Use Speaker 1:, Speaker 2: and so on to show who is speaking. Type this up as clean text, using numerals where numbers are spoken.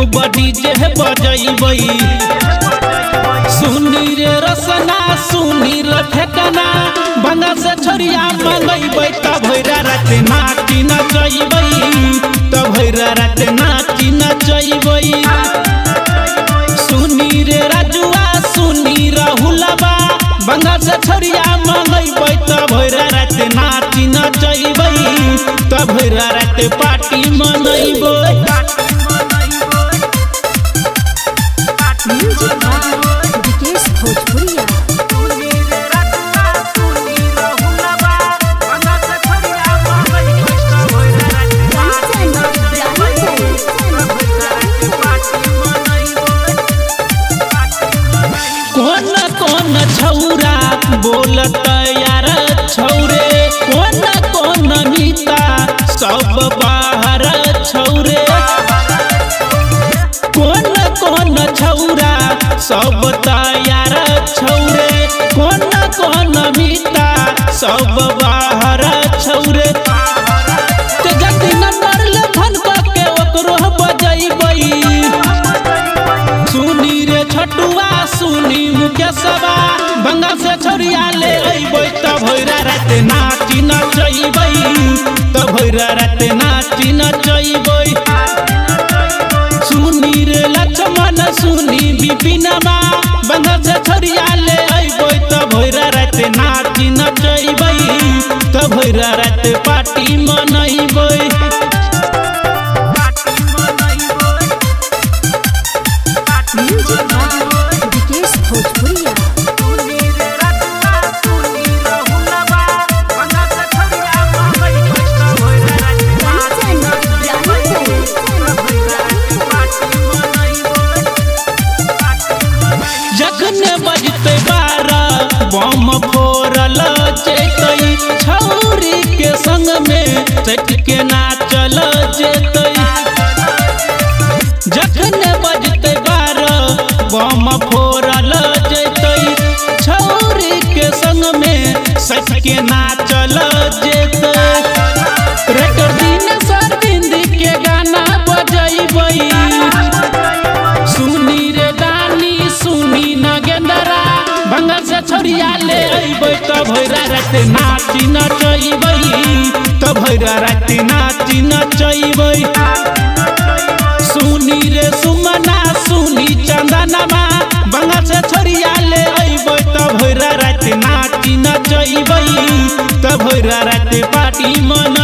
Speaker 1: खूब डीजे बजैबै। सुनी रे रसना सुनी रे ठेकना बंगा से छोरिया मंगैबै त भैरा रात नाची नचैबै। त भैरा रात नाची नचैबै। सुनी रे राजुआ सुनी राहुलबा बंगा से छोरिया मंगैबै त भैरा रात नाची नचैबै। त भैरा रात पार्टी मनैबै। कौन छौरा बोलत यार छौरे कौन मीता सब बाहर छौरे। कौन छौरा सब तैयार छौरे कौन मीता सब बाहर छौरे। ते जल्दी नंबर ले फोन करके ओकरो बजैबै। सुनी रे छटुआ सुनी मुकेशबा बंगा से छोरिया ले अइबै त भैरा रात नाची नचैबै। त भैरा रात नाची नचैबै। सुनी रे लक्ष्मण सुनी विपिनमा बंगा से छोरिया ले अइबै त भैरा रात नाची नचैबै। त भैरा रात पार्टी मनैबै। जखने बजते 12 बम फोड़ल जेतै छौरी के संग में सट के नाचल जेतै। जखने बजते 12 बम फोड़ल जेतै छौरी के संग में सट के नाचल जेतै। रेकर दिन सरबिंद के गाना बजैबै। सुनी रे दानी सुनी नगेंदरा बंगा से छोरिया ले अइबै त भैरा रात नाची नचैबै। त भैरा रात नाची नचैबै। सुनी रे सुमना सुनी चंदनमा बंगा से छोरिया ले अइबै त भैरा रात नाची नचैबै। त भैरा रात पार्टी मन